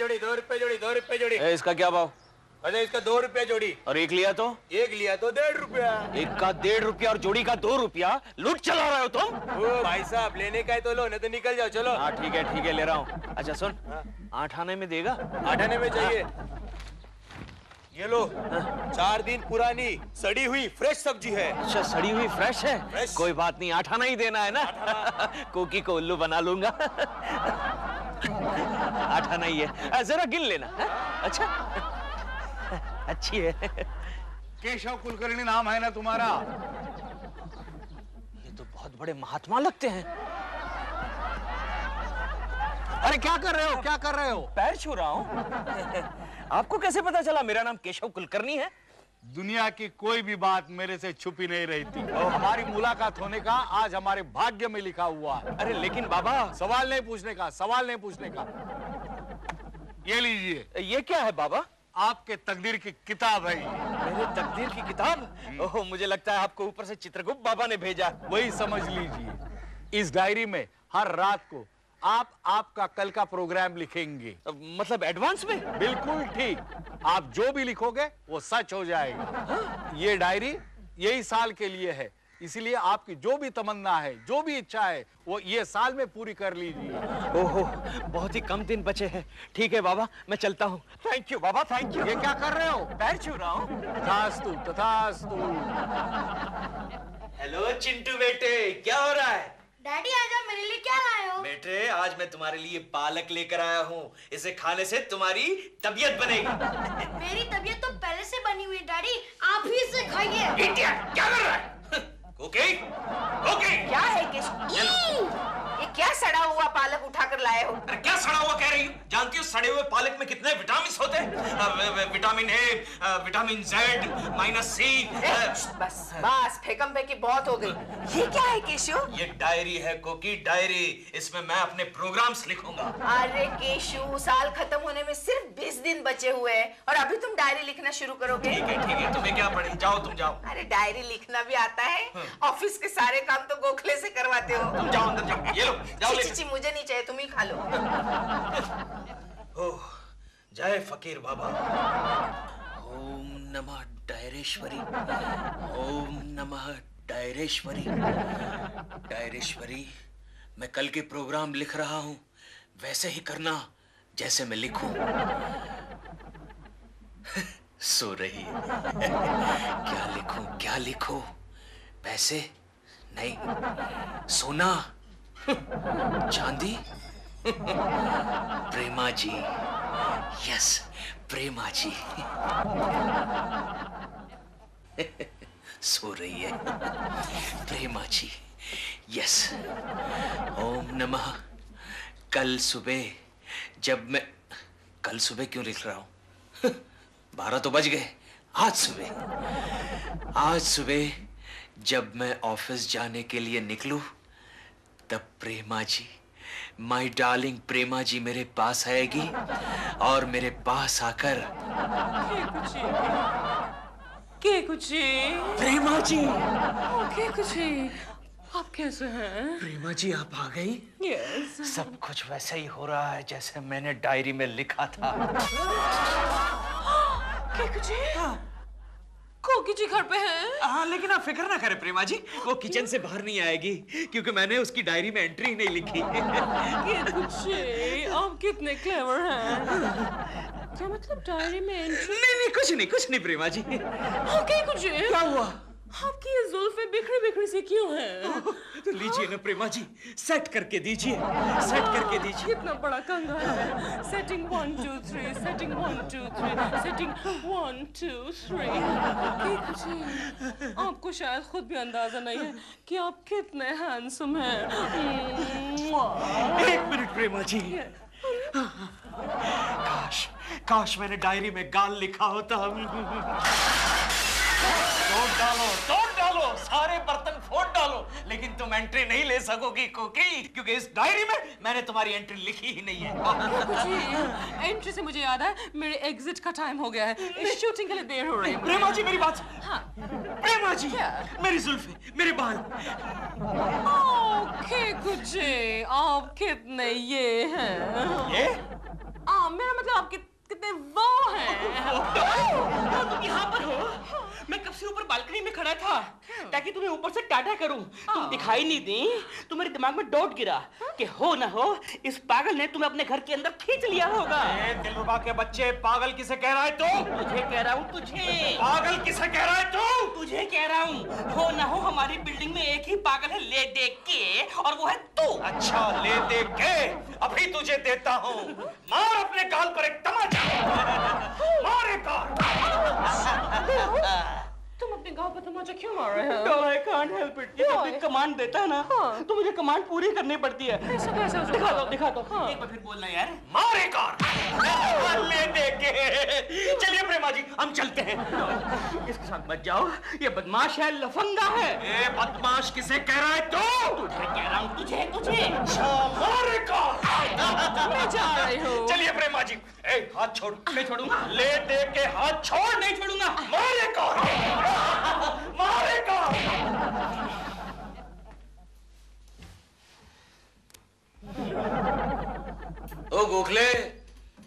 जोड़ी, 2 रुपए जोड़ी, 2 रुपए जोड़ी। इसका क्या भाव? अरे इसका 2 रुपया जोड़ी। और एक लिया तो? एक लिया तो 1.5 रुपया। एक का 1.5 रुपया और जोड़ी का 2 रुपया। लूट चला रहे हो तुम? ओ भाई साहब, लेने का है तो लो, नहीं तो निकल जाओ। चलो। हाँ ठीक है ले रहा हूँ। अच्छा सुन, 8 आने में देगा? 8 आने में चाहिए। ये लो, 4 दिन पुरानी सड़ी हुई फ्रेश सब्जी है। अच्छा, सड़ी हुई फ्रेश है? फ्रेश। कोई बात नहीं, 8 आना ही देना है ना। कोकी को उल्लू बना लूंगा। 8 आना ही है, जरा गिन लेना है? अच्छा अच्छी है। केशव कुलकर्णी नाम है ना तुम्हारा? ये तो बहुत बड़े महात्मा लगते हैं। अरे क्या कर रहे हो, क्या कर रहे हो? पैर छू रहा हूँ। आपको कैसे पता चला मेरा नाम केशव कुलकर्णी है? दुनिया की कोई भी बात मेरे से छुपी नहीं रहती और हमारी मुलाकात होने का आज हमारे भाग्य में लिखा हुआ है। अरे लेकिन बाबा। सवाल नहीं पूछने का, सवाल नहीं पूछने का। ये लीजिए। ये क्या है बाबा? आपके तकदीर की किताब है। मेरे तकदीर की किताब? ओह, मुझे लगता है आपको ऊपर से चित्रगुप्त बाबा ने भेजा। वही समझ लीजिए। इस डायरी में हर रात को आप आपका कल का प्रोग्राम लिखेंगे। मतलब एडवांस में? बिल्कुल ठीक। आप जो भी लिखोगे वो सच हो जाएगा। ये डायरी यही साल के लिए है, इसलिए आपकी जो भी तमन्ना है, जो भी इच्छा है, वो ये साल में पूरी कर लीजिए। ओहो, बहुत ही कम दिन बचे हैं। ठीक है बाबा, मैं चलता हूँ। Thank you Baba, thank you. ये क्या कर रहे हो? पैर छू रहा हूँ। तथास्तु, तथास्तु। हेलो चिंटू बेटे, क्या हो रहा है? डैडी आज आप मेरे लिए क्या लाए हो? बेटे, आज मैं तुम्हारे लिए पालक लेकर आया हूँ। इसे खाने से तुम्हारी तबीयत बनेगी। मेरी तबीयत तो पहले से बनी हुई है डैडी, आप ही इसे खाइए। इडियट, क्या कर रहा है? Okay okay. क्या है ये क्या सड़ा हुआ पालक उठाकर लाए हो? अरे क्या सड़ा हुआ कह रही हो? जानती हो सड़े हुए पालक में कितने विटामिन होते हैं? Vitamin A, vitamin Z, -C। बस फेकम फेंकी बहुत हो गई। ये क्या है केशु? ये डायरी है कोकी, डायरी। इसमें मैं अपने प्रोग्राम्स लिखूंगा। अरे केशु, साल खत्म होने में सिर्फ 20 दिन बचे हुए हैं और अभी तुम डायरी लिखना शुरू करोगे? ठीक है, तुम्हें क्या पड़ी? जाओ तुम जाओ। अरे डायरी लिखना भी आता है? ऑफिस के सारे काम तो गोखले से करवाते हो। तुम जाओ अंदर जाओ। ये लो, जाओ ले। ची, मुझे नहीं चाहिए, तुम ही खा लो। ओह, जय फकीर बाबा। ओम नमः डायरेश्वरी, ओम नमः डायरेश्वरी। डायरेश्वरी, मैं कल के प्रोग्राम लिख रहा हूँ, वैसे ही करना जैसे मैं लिखूं। सो रही है। क्या लिखूं? पैसे नहीं, सोना, चांदी, प्रेमा जी। यस, प्रेमा जी। सो रही है प्रेमा जी। यस। ओम नमः। कल सुबह क्यों लिख रहा हूं? 12 तो बज गए। आज सुबह जब मैं ऑफिस जाने के लिए निकलूं, तब प्रेमा जी, माय डार्लिंग प्रेमा जी मेरे पास आएगी और मेरे पास आकर प्रेमा जी। आप कैसे हैं? प्रेमा जी आप आ गई? यस। सब कुछ वैसा ही हो रहा है जैसे मैंने डायरी में लिखा था। कोकी जी घर पे हैं? हाँ, लेकिन आप फिक्र ना करें प्रेमा जी, वो किचन से बाहर नहीं आएगी क्योंकि मैंने उसकी डायरी में एंट्री ही नहीं लिखी। आप कितने क्लेवर हैं। क्या मतलब डायरी में एंट्री? नहीं, कुछ नहीं प्रेमा जी। क्या हुआ? आपकी ये जुल्फें बिखरी सी क्यों हैं? तो लीजिए ना प्रेमा जी, सेट करके दीजिए। कितना बड़ा कंगाल है। Setting 1 2 3, setting 1 2 3, setting 1 2 3। आपको शायद खुद भी अंदाजा नहीं है कि आप कितने हैंडसम हैं। 1 मिनट प्रेमा जी। काश मैंने डायरी में गाल लिखा होता। तोड़ डालो, सारे बर्तन फोड़ डालो, लेकिन तुम एंट्री नहीं ले सकोगी कोकी, क्योंकि इस डायरी में मैंने तुम्हारी एंट्री लिखी ही नहीं है। एंट्री से मुझे याद है, मेरे एग्जिट का टाइम हो गया है। शूटिंग के लिए देर हो रही है। प्रेमा जी मेरी बात। हाँ। प्रेमा जी, मेरी जुल्फे, मेरे बाल। ओके कुछ आप कितने ये हैं? ये? मेरा मतलब आप बालकनी में खड़ा था ताकि तुम्हें ऊपर से टाटा करूं। तुम दिखाई नहीं दी, तुम्हारे दिमाग में डाउट गिरा कि हो ना हो इस पागल ने तुम्हें अपने घर के अंदर खींच लिया होगा। दिलरुबा के बच्चे, पागल किसे कह रहा है तू? तुझे कह रहा हूँ, तुझे। पागल किसे कह रहा है तू? तुझे कह रहा हूँ। हो ना हो हमारी बिल्डिंग में एक ही पागल है ले देख के, और वो है तू। अच्छा, ले दे के अभी तुझे देता हूँ। मार अपने गाल पर एक तमाचा। मार एक गाल। तुम अपने गाँव पर तमाचा क्यों मार रहे हो? I can't help it। ये जब भी कमांड देता है ना, तो मुझे कमांड पूरी करनी पड़ती है। दिखा दो। एक बार फिर बोलना यार। मार एक गाल। ले दे के। चलिए प्रेमा जी, हम चलते हैं। इसके साथ मत जाओ, ये बदमाश है, लफंगा है। ए बदमाश किसे कह रहा है तू? तुझे कह रहा हूँ, तुझे। मार एक गाल। मैं जा रही हूँ। चलिए प्रेमा जी। ए हाथ छोड़। नहीं छोड़ूंगा। ले दे के हाथ छोड़। नहीं छोड़ूंगा। मार एक गाल। मार एक गाल। ओ गोखले,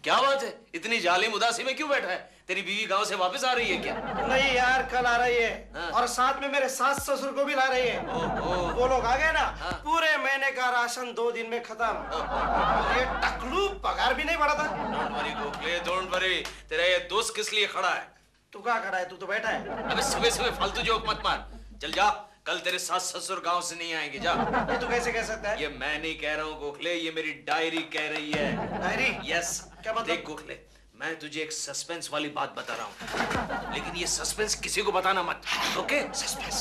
क्या बात है? इतनी जालिम उदासी में क्यों बैठा है? तेरी बीवी गांव से वापस आ रही है क्या? नहीं यार, कल आ रही है। हाँ। और साथ में मेरे सास ससुर को भी ला रही है। वो लोग आ गए ना, हाँ। पूरे महीने का राशन 2 दिन में खत्म। ये टकलू पगार भी नहीं बढ़ा था। Don't worry Gokhale, don't worry. तेरा ये दोस्त किस लिए खड़ा है? तू क्या खड़ा है? तू तो बैठा है। अबे सुबह सुबह फालतू जोक मत मार। चल जा, कल तेरे सास ससुर गांव से नहीं आएंगे। जा। ये तू कैसे कह सकता है? ये मैं नहीं कह रहा हूँ गोखले, ये मेरी डायरी कह रही है। डायरी? यस। क्या मतलब? देख गोखले, मैं तुझे एक सस्पेंस वाली बात बता रहा हूँ, लेकिन ये सस्पेंस किसी को बताना मत। ओके? सस्पेंस।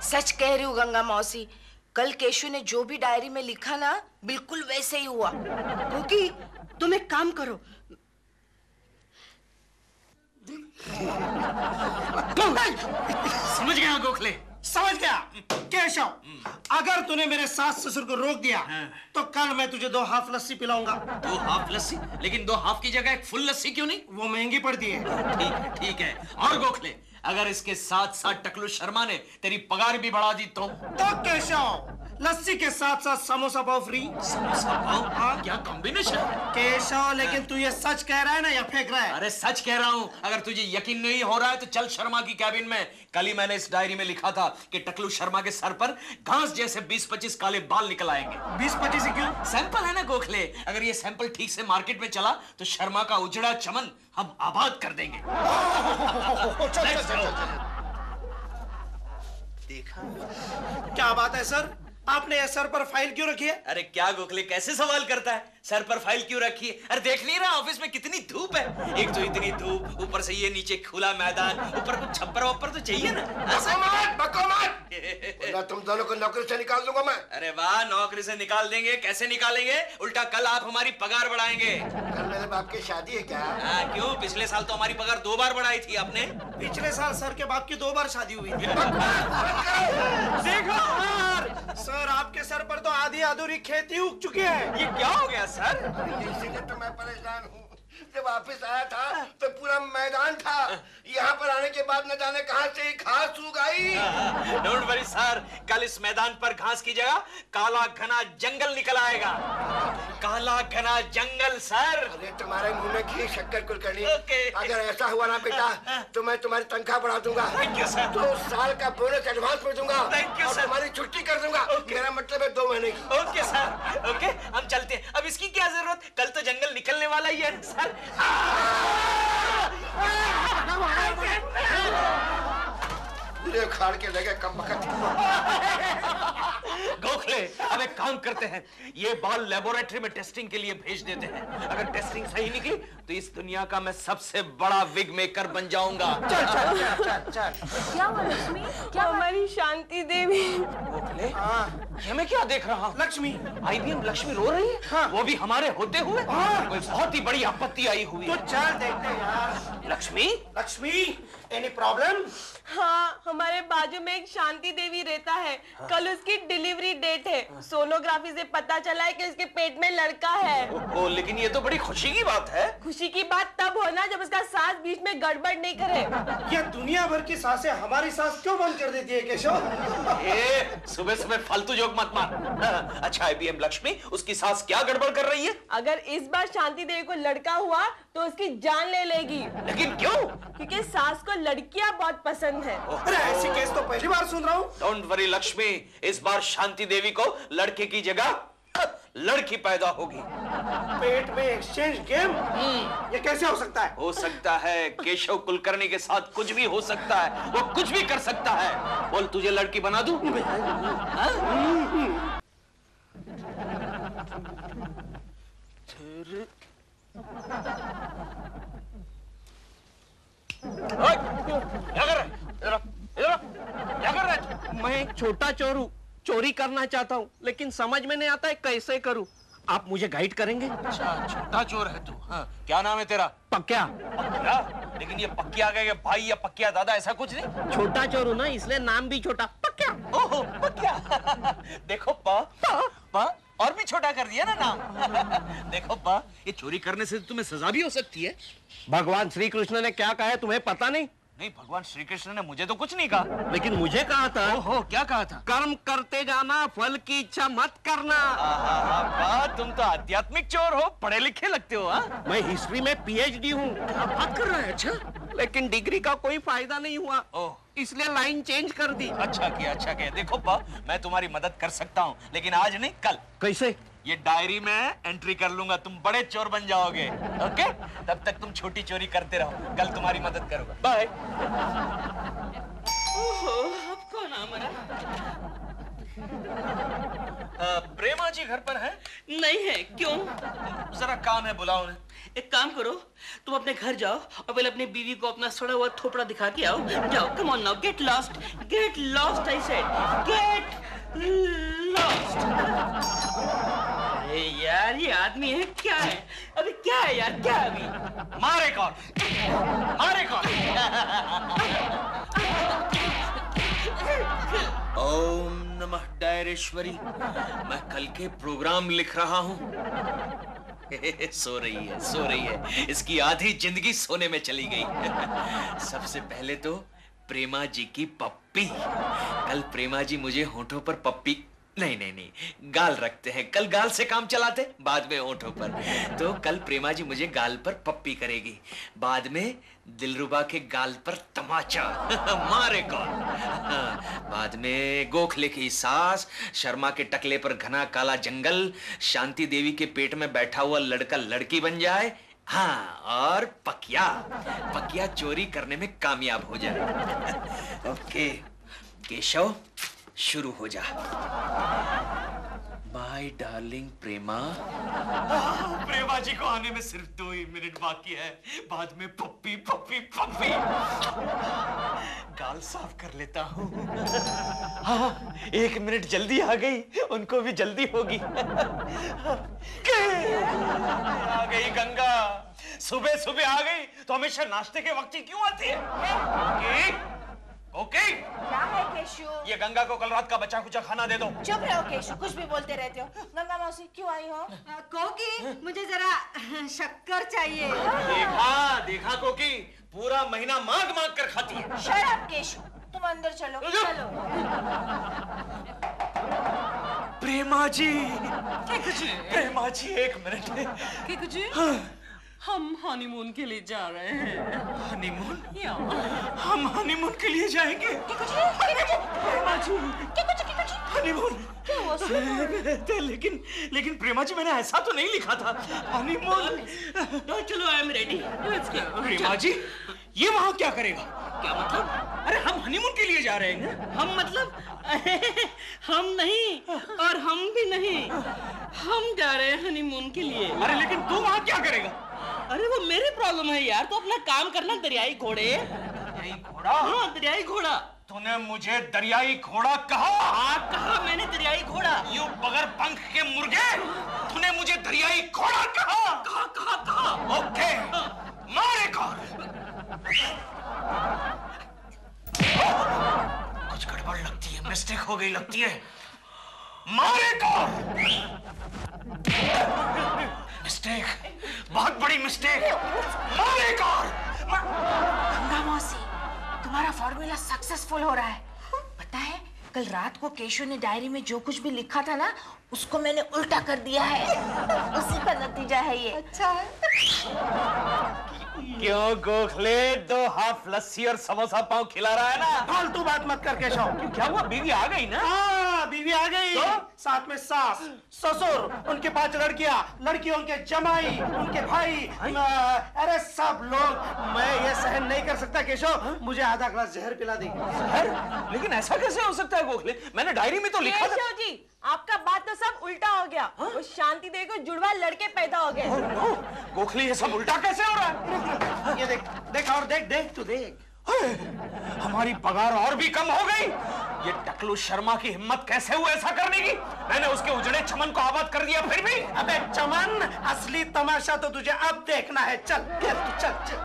सच कह रही हूँ गंगा मौसी, कल केशु ने जो भी डायरी में लिखा ना, बिल्कुल वैसे ही हुआ। क्योंकि तुम एक काम करो, समझ गया गोखले? समझ गया केशव। अगर तूने मेरे सास ससुर को रोक दिया तो कल मैं तुझे 2 हाफ लस्सी पिलाऊंगा। 2 हाफ लस्सी? लेकिन 2 हाफ की जगह एक फुल लस्सी क्यों नहीं? वो महंगी पड़ती है। ठीक है। और गोखले, अगर इसके साथ साथ टकलू शर्मा ने तेरी पगार भी बढ़ा दी तो केशव, लस्सी के साथ साथ समोसा पाव फ्री। समोसा पाव? हाँ, क्या कॉम्बिनेशन? केशव, लेकिन तू ये सच कह रहा है ना या फेंक रहा है? अरे सच कह रहा हूँ। अगर तुझे यकीन नहीं हो रहा है तो चल शर्मा की कैबिन में। कल ही मैंने इस डायरी में लिखा था कि टकलू शर्मा के सर पर घास जैसे 20-25 काले बाल निकल आएंगे। 20-25 क्यों? सैंपल है ना गोखले। अगर ये सैंपल ठीक से मार्केट में चला तो शर्मा का उजड़ा चमन हम आबाद कर देंगे। देखा? क्या बात है सर, आपने ये सर पर फाइल क्यों रखी है? अरे क्या गोखले, कैसे सवाल करता है? सर पर फाइल क्यों रखी है? अरे देख नहीं रहा ऑफिस में कितनी धूप है? एक तो इतनी धूप, ऊपर से ये नीचे खुला मैदान, ऊपर कुछ छप्पर वप्पर तो चाहिए ना। तुम दोनों को नौकरी से निकाल दूंगा मैं। अरे वाह, नौकरी से निकाल देंगे? कैसे निकालेंगे? उल्टा कल आप हमारी पगार बढ़ाएंगे। कल मेरे बाप की शादी है क्या? क्यों? पिछले साल तो हमारी पगार 2 बार बढ़ाई थी आपने। पिछले साल सर के बाप की 2 बार शादी हुई थी। देखो सर, आपके सर पर तो आधी अधूरी खेती उग चुकी है। ये क्या हो गया सर? इसीलिए तो मैं परेशान हूँ। जब वापस आया था तो पूरा मैदान था, यहाँ पर आने के बाद न जाने कहां से घास उग आई। डोंट वरी सर, कल इस मैदान पर घास की जगह काला घना जंगल निकल आएगा। काला घना जंगल सर। अरे तुम्हारे मुंह में घी शक्कर कुलकर्णी। Okay. अगर ऐसा हुआ ना बेटा तो मैं तुम्हारी तनख्वाह बढ़ा दूंगा। Thank you, sir. 2 साल का बोनस एडवांस में दूंगा। Thank you, और sir. तुम्हारी छुट्टी कर दूंगा। मेरा मतलब है 2 महीने की। ओके सर, ओके, हम चलते हैं। अब इसकी क्या जरूरत? कल तो जंगल निकलने वाला ही है सर। पूरे खाड़ के लगे कम वक्त। गोखले, अब एक काम करते हैं, ये बाल लेबोरेटरी में टेस्टिंग के लिए भेज देते हैं। अगर टेस्टिंग सही निकली तो इस दुनिया का मैं सबसे बड़ा विग मेकर बन जाऊंगा। चल। क्या हुआ लक्ष्मी? क्या हमारी शांति देवी। गोखले, ये मैं क्या देख रहा हूँ? लक्ष्मी। IBM लक्ष्मी रो रही है? हाँ। वो भी हमारे होते हुए? कोई बहुत ही बड़ी आपत्ति आई हुई तो है। चल देखते हैं यार। Lakshmi, any problem? हाँ, हमारे बाजू में एक शांति देवी रहता है। कल उसकी डिलीवरी डेट है। सोनोग्राफी से पता चला है कि उसके पेट में लड़का है। ओ, लेकिन ये तो बड़ी खुशी की बात है। खुशी की बात तब होना जब उसका सास बीच में गड़बड़ नहीं करे। ये दुनिया भर की सांसें हमारी सांस क्यों बंद कर देती है केशव? सुबह सुबह फालतू जो डायलॉग मत मार। अच्छा IBM लक्ष्मी, उसकी सास क्या गड़बड़ कर रही है? अगर इस बार शांति देवी को लड़का हुआ तो उसकी जान ले लेगी। लेकिन क्यों? क्योंकि सास को लड़कियां बहुत पसंद है। अरे ऐसी केस तो पहली बार सुन रहा हूँ। डोंट वरी लक्ष्मी, इस बार शांति देवी को लड़के की जगह लड़की पैदा होगी। पेट में एक्सचेंज गेम? ये कैसे हो सकता है? हो सकता है, केशव कुलकर्णी के साथ कुछ भी हो सकता है, वो कुछ भी कर सकता है। बोल तुझे लड़की बना दूं? क्या कर रहा है? मैं एक छोटा चोर हूँ, चोरी करना चाहता हूँ, लेकिन समझ में नहीं आता है कैसे करूँ। आप मुझे गाइड करेंगे? अच्छा, छोटा चोर है तू। हाँ, क्या नाम है तेरा? पक्या। पक्या? लेकिन ये पक्या गए भाई या पक्या दादा, ऐसा कुछ नहीं। छोटा चोर हूँ ना, इसलिए नाम भी छोटा। पक्या। ओहो पक्या। देखो पा और भी छोटा कर दिया ना नाम। देखो पा, ये चोरी करने से तुम्हें सजा भी हो सकती है। भगवान श्री कृष्ण ने क्या कहा है तुम्हें पता नहीं? नहीं, भगवान श्री कृष्ण ने मुझे तो कुछ नहीं कहा। लेकिन मुझे कहा था। ओहो, क्या कहा था? कर्म करते जाना, फल की इच्छा मत करना। तुम तो आध्यात्मिक चोर हो, पढ़े लिखे लगते हो। मैं हिस्ट्री में PhD हूँ। बात कर रहा है? अच्छा, लेकिन डिग्री का कोई फायदा नहीं हुआ, इसलिए लाइन चेंज कर दी। अच्छा किया। देखो पा, मैं तुम्हारी मदद कर सकता हूँ, लेकिन आज नहीं, कल। कैसे? ये डायरी में एंट्री कर लूंगा, तुम बड़े चोर बन जाओगे। ओके? तब तक तुम छोटी चोरी करते रहो, कल तुम्हारी मदद करूंगा। बाय। अब कौन आ मरा? प्रेमा जी घर पर है? नहीं है। क्यों? जरा काम है, बुलाओ उन्हें। एक काम करो, तुम अपने घर जाओ और पहले अपनी बीवी को अपना सड़ा हुआ थोपड़ा दिखा के आओ। जाओ, come on now, get lost I said, get lost. अरे यार, ये आदमी है क्या है? अभी क्या है यार, क्या अभी? मारे कौन? ओम नमः डायरेश्वरी। मैं कल के प्रोग्राम लिख रहा हूँ। सो रही है। इसकी आधी जिंदगी सोने में चली गई। सबसे पहले तो प्रेमा जी की पप्पी। कल प्रेमा जी मुझे होठों पर पप्पी नहीं, गाल रखते हैं। कल गाल से काम चलाते, बाद में होठों पर। तो कल प्रेमा जी मुझे गाल पर पप्पी करेगी, बाद में दिलरुबा के गाल पर तमाचा। मारे कौन? बाद में गोखले की सास, शर्मा के टकले पर घना काला जंगल, शांति देवी के पेट में बैठा हुआ लड़का लड़की बन जाए। हाँ, और पकिया चोरी करने में कामयाब हो जाए। ओके केशव, शुरू हो जा। माय डार्लिंग प्रेमा। प्रेमा जी को आने में सिर्फ 2 ही मिनट बाकी है, बाद में पप्पी। गाल साफ कर लेता हूँ। हाँ, 1 मिनट जल्दी आ गई, उनको भी जल्दी होगी। आ गई गंगा, सुबह आ गई तो हमेशा नाश्ते के वक्त ही क्यों आती है? ओके? क्या है केशु? ये गंगा को कल रात का बचा कुचा खाना दे दो। चुप रहो केशु, कुछ भी बोलते रहते हो। गंगा मौसी क्यों आई हो? कोकी, मुझे जरा शक्कर चाहिए। देखा कोकी, पूरा महीना मांग कर खाती है। शट अप केशु, तुम अंदर चलो। प्रेमा जी, 1 मिनट। हम हनीमून के लिए जा रहे हैं। हनीमून? हम हनीमून के लिए जाएंगे? हनीमून? लेकिन प्रेमा जी, मैंने ऐसा तो नहीं लिखा था। हनीमून। चलो, आई एम रेडी। प्रेमा जी, ये वहाँ क्या करेगा? क्या मतलब? अरे हम हनीमून के लिए जा रहे हैं। हम मतलब? हम नहीं और हम भी नहीं, हम जा रहे हैं हनीमून के लिए। अरे लेकिन तू वहाँ क्या करेगा? अरे वो मेरी प्रॉब्लम है यार, तो अपना काम करना। दरियाई घोड़े। दरियाई घोड़ा? हाँ, दरियाई घोड़ा। तूने मुझे दरियाई घोड़ा कहा? हाँ, कहा मैंने दरियाई घोड़ा। यू बगैर पंख के मुर्गे, तूने मुझे दरियाई घोड़ा कहा? कहा। ओके, मारे कौन? कुछ गड़बड़ लगती है, मिस्टेक हो गई लगती है। मारे कौन? मिस्टेक, बहुत बड़ी मिस्टेक। मारे कौन? गंगा मौसी, तुम्हारा फॉर्मूला सक्सेसफुल हो रहा है। पता है, कल रात को केशव ने डायरी में जो कुछ भी लिखा था ना, उसको मैंने उल्टा कर दिया है। उसी का नतीजा है ये। अच्छा है। क्यों गोखले 2 हाफ लस्सी और समोसा पाव खिला रहा है ना? फालतू बात मत कर केशव। क्या हुआ, बीवी आ गई ना? हाँ, बीवी आ गई तो? साथ में सास, ससुर, उनके 5 लड़कियां, लड़कियों के जमाई, उनके भाई, अरे सब लोग। मैं ये सहन नहीं कर सकता केशव, मुझे आधा ग्लास जहर पिला दी। जहर? लेकिन ऐसा कैसे हो सकता है गोखले? मैंने डायरी में तो लिखा था। केशव जी, आपका बात तो सब उल्टा हो गया। वो शांति देवी को जुड़वा लड़के पैदा हो गए। गोखले ये सब उल्टा कैसे हो रहा है? ये देख, देख और देख, देख तू देख। हमारी पगार और भी कम हो गई। ये टकलू शर्मा की हिम्मत कैसे हुई ऐसा करने की? मैंने उसके उजड़े चमन को आबाद कर दिया फिर भी। अबे चमन, असली तमाशा तो तुझे अब देखना है। चल चल चल चल।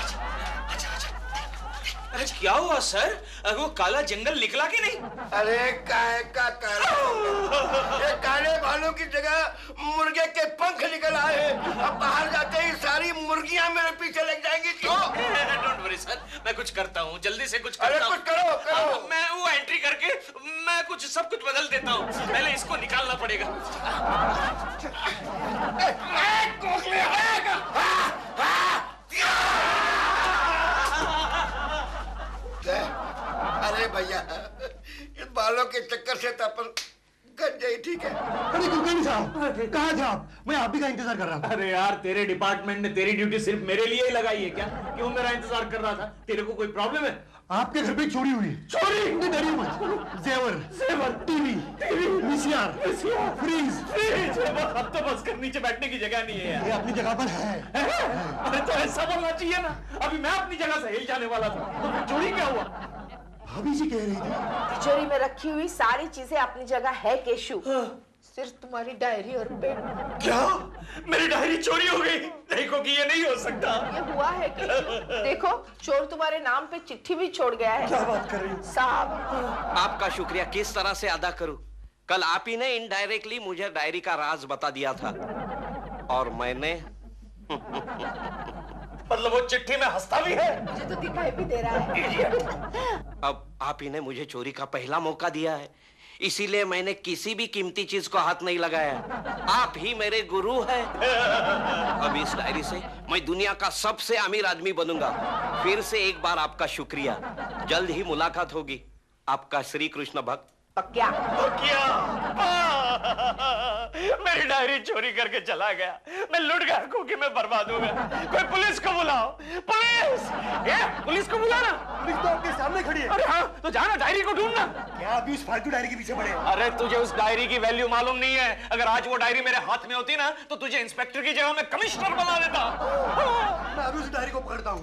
अरे क्या हुआ सर? वो काला जंगल निकला कि नहीं? अरे काय का काला, ये काले भालू की जगह मुर्गे के पंख निकल आए। अब बाहर जाते ही सारी मुर्गियां मेरे पीछे लग जाएंगी। क्यों? डोंट वरी सर, मैं कुछ करता हूँ, जल्दी से कुछ अरे करता हूँ। कुछ करो करो। मैं वो एंट्री करके मैं सब कुछ बदल देता हूँ। पहले इसको निकालना पड़ेगा। अरे भैया, इन बालों के चक्कर से तो अपन गज गई। ठीक है। अरे कुलकर्णी साहब, कहाँ थे आप? मैं आप ही का इंतजार कर रहा था। अरे यार, तेरे डिपार्टमेंट ने तेरी ड्यूटी सिर्फ मेरे लिए ही लगाई है क्या? क्यों मेरा इंतजार कर रहा था? तेरे को कोई प्रॉब्लम है? आपके घर पे चोरी हुई। चोरी? डरिए मत। जेवर, टीवी, वीसीआर, फ्रीज। अब तो बस कर, नीचे बैठने की जगह नहीं है यार। ये अपनी जगह पर है। अरे तो ऐसा बोलना चाहिए ना। अभी मैं अपनी जगह से हिल जाने वाला था, तो फिर चोरी क्या हुआ? भाभी जी कह रही थी तिजोरी में रखी हुई सारी चीजें अपनी जगह है केशु। सिर्फ तुम्हारी डायरी और पेन। क्या? मेरी डायरी चोरी हो गई? देखो कि ये नहीं हो सकता। ये हुआ है केशु। देखो, चोर तुम्हारे नाम पे चिट्ठी भी छोड़ गया है। क्या बात कर रही हो साहब? आपका शुक्रिया किस तरह से अदा करूं? कल आप ही ने इनडायरेक्टली मुझे डायरी का राज बता दिया था और मैंने मतलब वो चिट्ठी में हंसता भी है? मुझे तो दिखाई भी दे रहा है। अब आप ही ने मुझे चोरी का पहला मौका दिया है, इसीलिए मैंने किसी भी कीमती चीज को हाथ नहीं लगाया। आप ही मेरे गुरु हैं। अब इस डायरी से मैं दुनिया का सबसे अमीर आदमी बनूंगा। फिर से एक बार आपका शुक्रिया। जल्द ही मुलाकात होगी। आपका श्री कृष्ण भक्त। क्या? मेरी डायरी चोरी करके चला गया। मैं लुट गया, क्योंकि मैं बर्बाद हो गया। कोई पुलिस को बुलाओ। पुलिस! पुलिस को बुलाना। पुलिस तो आपके सामने खड़ी है। अरे हाँ, तो जाना डायरी को ढूंढना। क्या अभी उस फालतू डायरी के पीछे पड़े? अरे तुझे उस डायरी की वैल्यू मालूम नहीं है। अगर आज वो डायरी मेरे हाथ में होती ना, तो तुझे इंस्पेक्टर की जगह मैं कमिश्नर बना देता। मैं अभी उस डायरी को पकड़ता हूँ।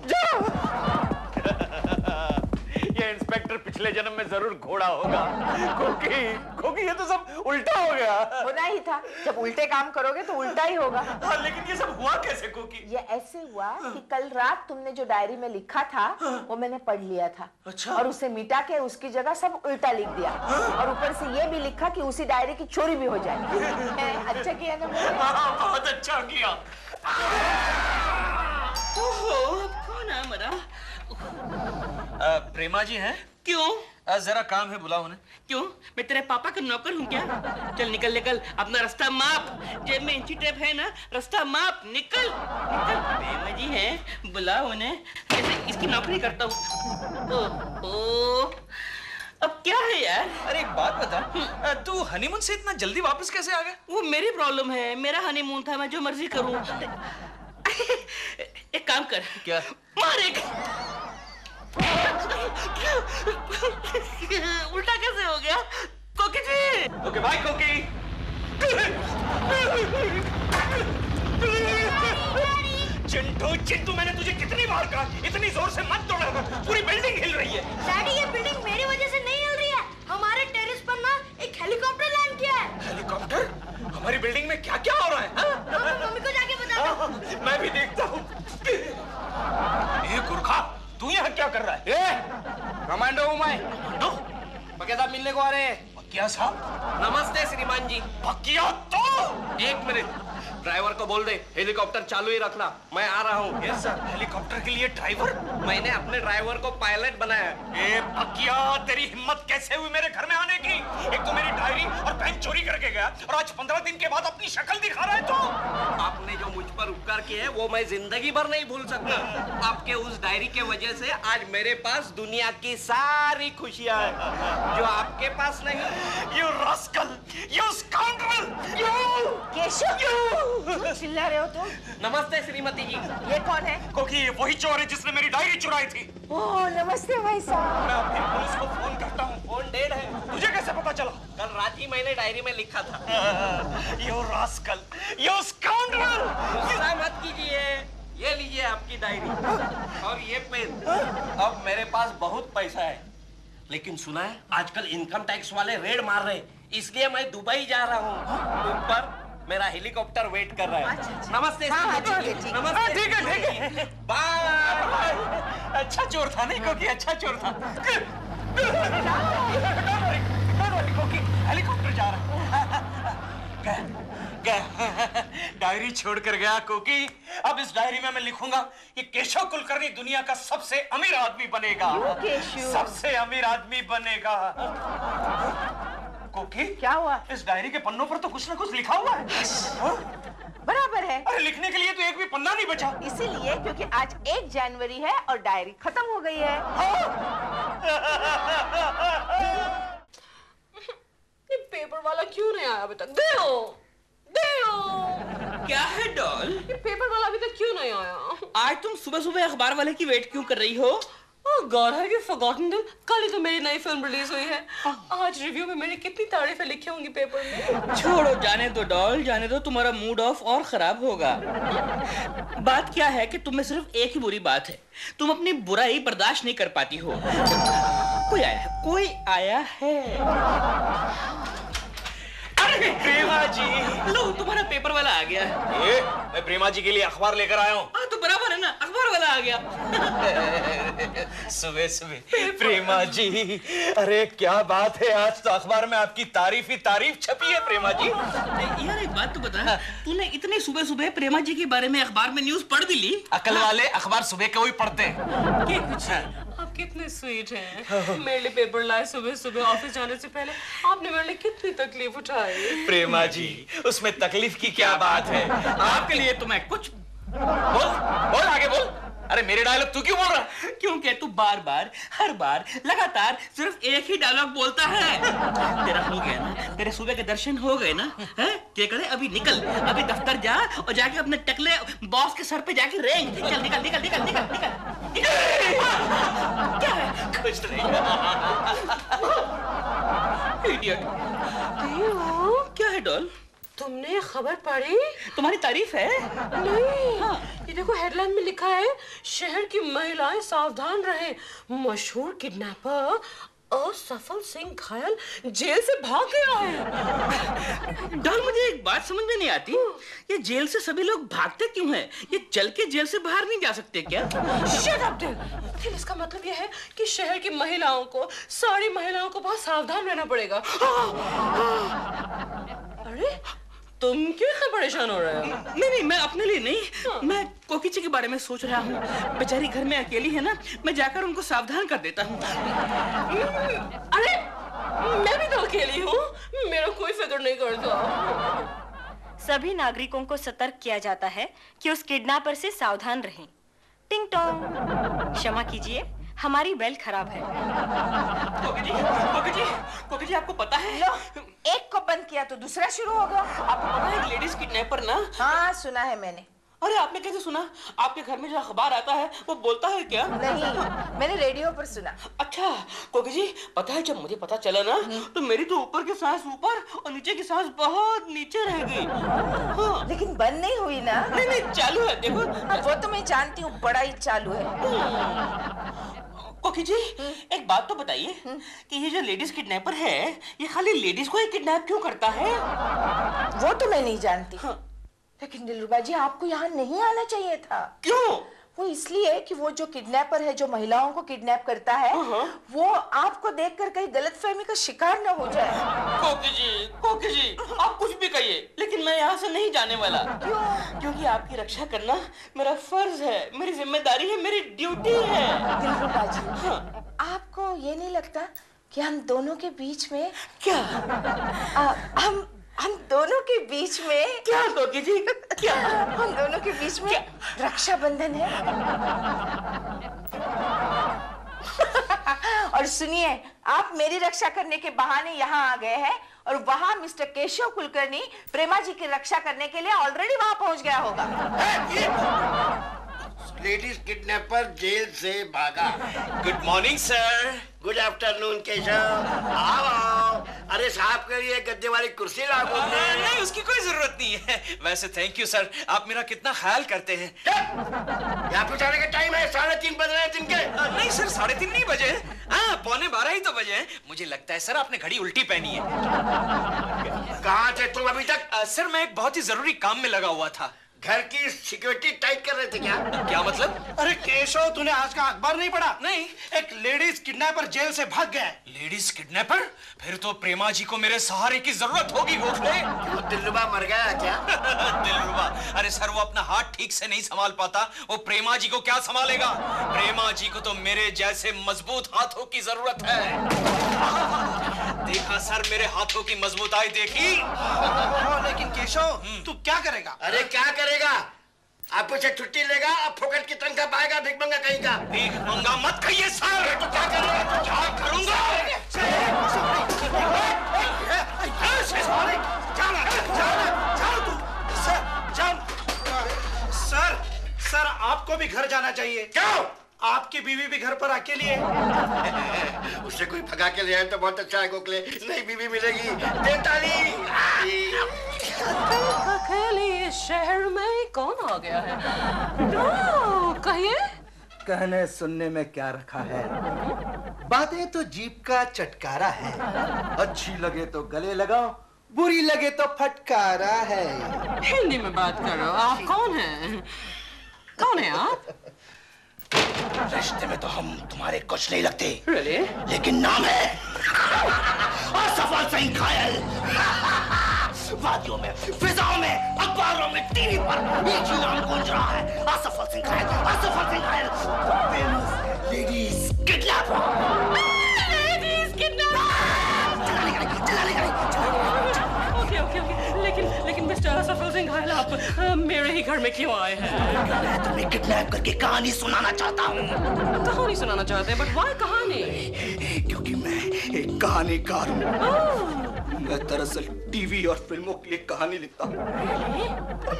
ये इंस्पेक्टर पिछले जन्म में जरूर घोड़ा होगा, क्योंकि ये तो सब उल्टा हो गया। होना ही था। जब उल्टे काम करोगे तो उल्टा ही होगा। हाँ, लेकिन ये सब हुआ कैसे कोकी? ये ऐसे हुआ कि कल रात तुमने जो डायरी में लिखा था वो मैंने पढ़ लिया था। अच्छा। और उसे मिटा के उसकी जगह सब उल्टा लिख दिया। और ऊपर से ये भी लिखा कि उसी डायरी की चोरी भी हो जाए। अच्छा किया ना मैंने? हाँ, बहुत अच्छा किया। ओहो, कौन है मरा? प्रेमा जी हैं? क्यों? जरा काम है, बुलाओ उन्हें। क्यों? मैं तेरे पापा का नौकर हूँ क्या? चल निकल निकल, अपना रास्ता माप। जेब में इंची टेप है ना, रास्ता माप। निकल निकल। प्रेमा जी हैं, बुलाओ उन्हें। ऐसे इसकी नौकरी करता हूँ। ओह, अब क्या है यार? अरे एक बात बता, तू हनीमून से इतना जल्दी वापस कैसे आ गया? वो मेरी प्रॉब्लम है। मेरा हनीमून था, मैं जो मर्जी करूँ। एक काम कर। क्या? मार एक। उल्टा कैसे हो गया? कोकी जी। ओके बाय कोकी। चिंटू, मैंने तुझे कितनी बार कहा, इतनी जोर से मत तोड़ा कर, पूरी बिल्डिंग हिल रही है। डैडी, ये बिल्डिंग मेरी वजह से नहीं हिल रही है। हमारे टेरेस पर ना एक हेलीकॉप्टर लैंड किया है। हेलीकॉप्टर? हमारी बिल्डिंग में क्या क्या हो रहा है? मम्मी को जाके बताता हूँ। मैं भी देखता हूँ। गुरखा, तू यहाँ क्या कर रहा है? कमांडो हूँ मैं। कमांडो? पक्के साहब मिलने को आ रहे हैं। पक्किया साहब? नमस्ते श्रीमान जी। पक्किया तो? एक मिनट, ड्राइवर को बोल दे हेलीकॉप्टर चालू ही रखना, मैं आ रहा हूँ। Yes sir. हेलीकॉप्टर के लिए ड्राइवर? मैंने अपने ड्राइवर को पायलट बनाया। ए पकिया, तेरी हिम्मत कैसे हुई मेरे घर में आने की? एक तो मेरी डायरी और पेन चोरी करके गया और आज 15 दिन के बाद अपनी शक्ल दिखा रहा है तो। आपने जो मुझ पर उपकार किए हैं वो मैं जिंदगी भर नहीं भूल सकता। आपके उस डायरी के वजह से आज मेरे पास दुनिया की सारी खुशियां हैं जो आपके पास नहीं। You rascal, you scoundrel, you! Keshav, क्यों चिल्ला रहे हो तुम? नमस्ते श्रीमती जी। ये कौन है? क्योंकि ये वही चोर है जिसने मेरी डायरी चुराई थी। ओह नमस्ते भाई साहब। मैं अपनी पुलिस को फोन करता हूँ। फोन डेड है। तुझे कैसे पता चला? कल रात ही मैंने डायरी में लिखा था। You rascal, you scoundrel! गुस्सा मत कीजिए, ये लीजिए आपकी डायरी और ये पेन। अब मेरे पास बहुत पैसा है, लेकिन सुना है आजकल इनकम टैक्स वाले रेड मार रहे, इसलिए मैं दुबई जा रहा हूँ। ऊपर मेरा हेलीकॉप्टर वेट कर रहा है। नमस्ते। हाँ, ठीक है। नमस्ते। ठीक है। बाय। अच्छा चोर था नहीं, क्योंकि अच्छा चोर था। हेलीकॉप्टर जा रहा है। डायरी छोड़ कर गया क्योंकि अब इस डायरी में मैं लिखूंगा कि केशव कुलकर्णी दुनिया का सबसे अमीर आदमी बनेगा। सबसे अमीर आदमी बनेगा। कोकी, क्या हुआ? इस डायरी के पन्नों पर तो कुछ ना कुछ लिखा हुआ है। बराबर है। अरे लिखने के लिए तो एक भी पन्ना नहीं बचा। इसीलिए क्योंकि आज 1 जनवरी है और डायरी खत्म हो गई है। ये पेपर वाला क्यों नहीं आया अभी तक? दो क्या है डॉल? ये पेपर वाला अभी तक क्यों नहीं आया? आज तुम सुबह सुबह अखबार वाले की वेट क्यों कर रही हो? Oh God, have you forgotten them? कल ही तो मेरी नई फिल्म रिलीज हुई है। आज रिव्यू में मैंने कितनी तारीफें लिखी होंगी पेपर में। छोड़ो, जाने दो डॉल, जाने दो। तुम्हारा मूड ऑफ और खराब होगा। बात क्या है कि तुम में सिर्फ एक ही बुरी बात है, तुम अपनी बुराई बर्दाश्त नहीं कर पाती हो। कोई आया है। अरे प्रेमा जी, लो तुम्हारा पेपर वाला आ गया है। ये मैं प्रेमा जी के लिए अखबार लेकर आया हूँ। हाँ तो बराबर है ना, अखबार वाला आ गया। सुबह सुबह प्रेमा जी, अरे क्या बात है, आज तो अखबार में आपकी तारीफ ही तारीफ छपी है प्रेमा जी। यार एक बात तो बता, तूने इतने सुबह सुबह प्रेमा जी के बारे में अखबार में न्यूज पढ़ भी ली? अकल वाले अखबार सुबह को ही पढ़ते हैं। आप कितने स्वीट हैं। मेरे लिए पेपर लाए सुबह सुबह ऑफिस जाने से पहले। आपने मेरे लिए कितनी तकलीफ उठाई। प्रेमा जी, उसमें तकलीफ की क्या बात है? आपके लिए तो मैं कुछ बोल आगे बोल। अरे मेरे डायलॉग तू क्यों बोल रहा है? क्योंकि तू बार बार हर बार लगातार सिर्फ एक ही डायलॉग बोलता है। तेरा हो गया ना, तेरे सुबह के दर्शन हो गए ना? हैं? क्या करे, अभी निकल, अभी दफ्तर जा और जाके अपने टकले बॉस के सर पे जाके रेंग। चल निकल निकल निकल निकल निकल। क्या है? कुछ नहीं। इडियट। क्या है डॉल? तुमने ये खबर पढ़ी? तुम्हारी तारीफ है? नहीं। हाँ। ये देखो हेडलाइन में लिखा है, शहर की महिलाएं सावधान रहें, मशहूर किडनैपर असफल सिंह घायल जेल से भाग गया है। डॉल मुझे एक बात समझ में नहीं आती, ये जेल से सभी लोग भागते क्यों हैं? ये चल के जेल से बाहर नहीं जा सकते क्या? Shut up, Dil. फिर इसका मतलब ये है कि शहर की महिलाओं को, सारी महिलाओं को बहुत सावधान रहना पड़ेगा। अरे तुम क्यों इतना परेशान हो रहे हो? नहीं, मैं अपने लिए नहीं, मैं कोकिची के बारे में सोच रहा हूँ। बेचारी घर में अकेली है ना, मैं जाकर उनको सावधान कर देता हूँ। अरे मैं भी तो अकेली हूँ, मेरा कोई फिक्र नहीं करता। सभी नागरिकों को सतर्क किया जाता है कि उस किडनैपर से सावधान रहें। टिंग टोंग, क्षमा कीजिए, हमारी बेल खराब है। कोकी जी आपको पता है? लो, एक को बंद किया तो दूसरा शुरू होगा। आपको पता है एक लेडीज किडनैपर ना? हाँ सुना है मैंने। अरे आपने कैसे सुना? आपके घर में जो अखबार आता है वो बोलता है क्या? नहीं, मैंने रेडियो पर सुना। अच्छा कोकी जी, पता है जब मुझे पता चला ना तो मेरी तो ऊपर की सांस ऊपर और नीचे की सांस बहुत नीचे रह गई। हाँ। लेकिन बंद नहीं हुई ना? नहीं चालू है, देखो। वो तो मैं जानती हूँ, बड़ा ही चालू है। कोकी जी एक बात तो बताइए कि ये जो लेडीज किडनैपर है ये खाली लेडीज को ही किडनैप क्यों करता है? वो तो मैं नहीं जानती। हाँ। लेकिन दिलरुबा जी आपको यहाँ नहीं आना चाहिए था। क्यों? वो इसलिए कि वो जो किडनैपर है, जो महिलाओं को किडनैप करता है, वो आपको देखकर कहीं गलतफहमी का शिकार न हो जाए। कोकी जी, आप कुछ भी कहिए, लेकिन मैं यहाँ से नहीं जाने वाला। क्यों? क्योंकि आपकी रक्षा करना मेरा फर्ज है, मेरी जिम्मेदारी है, मेरी ड्यूटी है। दिलरुबा जी, आपको ये नहीं लगता कि हम दोनों के बीच में क्या? हम दोनों के बीच में क्या कोकी जी, क्या? हम दोनों के बीच में रक्षाबंधन है। और सुनिए, आप मेरी रक्षा करने के बहाने यहाँ आ गए हैं और वहाँ मिस्टर केशव कुलकर्णी प्रेमा जी की रक्षा करने के लिए ऑलरेडी वहाँ पहुँच गया होगा। लेडीज किडनैपर जेल से भागा। Good morning sir. Good afternoon Keshav. आओ। अरे साहब के लिए गद्दे वाली कुर्सी ला दो। नहीं, उसकी कोई जरूरत नहीं है। वैसे थैंक यू सर, आप मेरा कितना ख्याल करते हैं। यहाँ पे जाने का टाइम है, 3:30 बज रहे हैं दिन के। नहीं सर, 3:30 नहीं बजे, 11:15 ही तो बजे हैं। मुझे लगता है सर आपने घड़ी उल्टी पहनी है। कहाँ थे तुम अभी तक? सर मैं एक बहुत ही जरूरी काम में लगा हुआ था। घर की सिक्योरिटी टाइट कर रहे थे क्या? क्या मतलब? अरे केशव, तूने आज का अखबार नहीं पढ़ा? नहीं। एक लेडीज किडनैपर जेल से भाग गया। Ladies kidnapper? फिर तो प्रेमा जी को मेरे सहारे की जरूरत होगी गोखले। वो दिलरुबा मर गया क्या? दिलरुबा? अरे सर वो अपना हाथ ठीक से नहीं संभाल पाता, वो प्रेमा जी को क्या संभालेगा? प्रेमा जी को तो मेरे जैसे मजबूत हाथों की जरूरत है। देखा सर मेरे हाथों की मजबूताई देखी? लेकिन केशव तू क्या करेगा? अरे क्या करेगा? आप उसे छुट्टी लेगा, अब फोकट की तनख्वाह पाएगा, भिख मंगा कहीं का। भिख मंगा मत कहिए सर। तो क्या करेगा? क्या करूंगा? सर आपको भी घर जाना चाहिए। क्यों? आपकी बीवी भी घर पर अकेली है। उससे कोई भगा के ले आए तो बहुत अच्छा है गोखले। नई बीवी मिलेगी। देताली। अकेले शहर में कौन आ गया है? कहिए। कहने सुनने में क्या रखा है, बातें तो जीभ का चटकारा है। अच्छी लगे तो गले लगाओ, बुरी लगे तो फटकारा है। हिंदी में बात करो। आप कौन हैं? कौन है आप? रिश्ते में तो हम तुम्हारे कुछ नहीं लगते। Really? लेकिन नाम है असफल सिंह घायल। वादियों में, फिजाओं में, अखबारों में, टीवी पर एक ही नाम गूंज रहा है, असफल सिंह घायल, असफल सिंह घायल। Ladies kidnapper. Ladies kidnapper. लेकिन मिस्टर असफल सिंह घायल, आप मेरे ही घर में क्यों आए हैं? मैं तुम्हें किडनैप करके कहानी सुनाना चाहता हूँ। कहानी सुनाना चाहते हैं? बट वाई कहानी? क्योंकि मैं एक कहानीकार हूँ। मैं दरअसल टीवी और फिल्मों के लिए कहानी लिखता हूँ।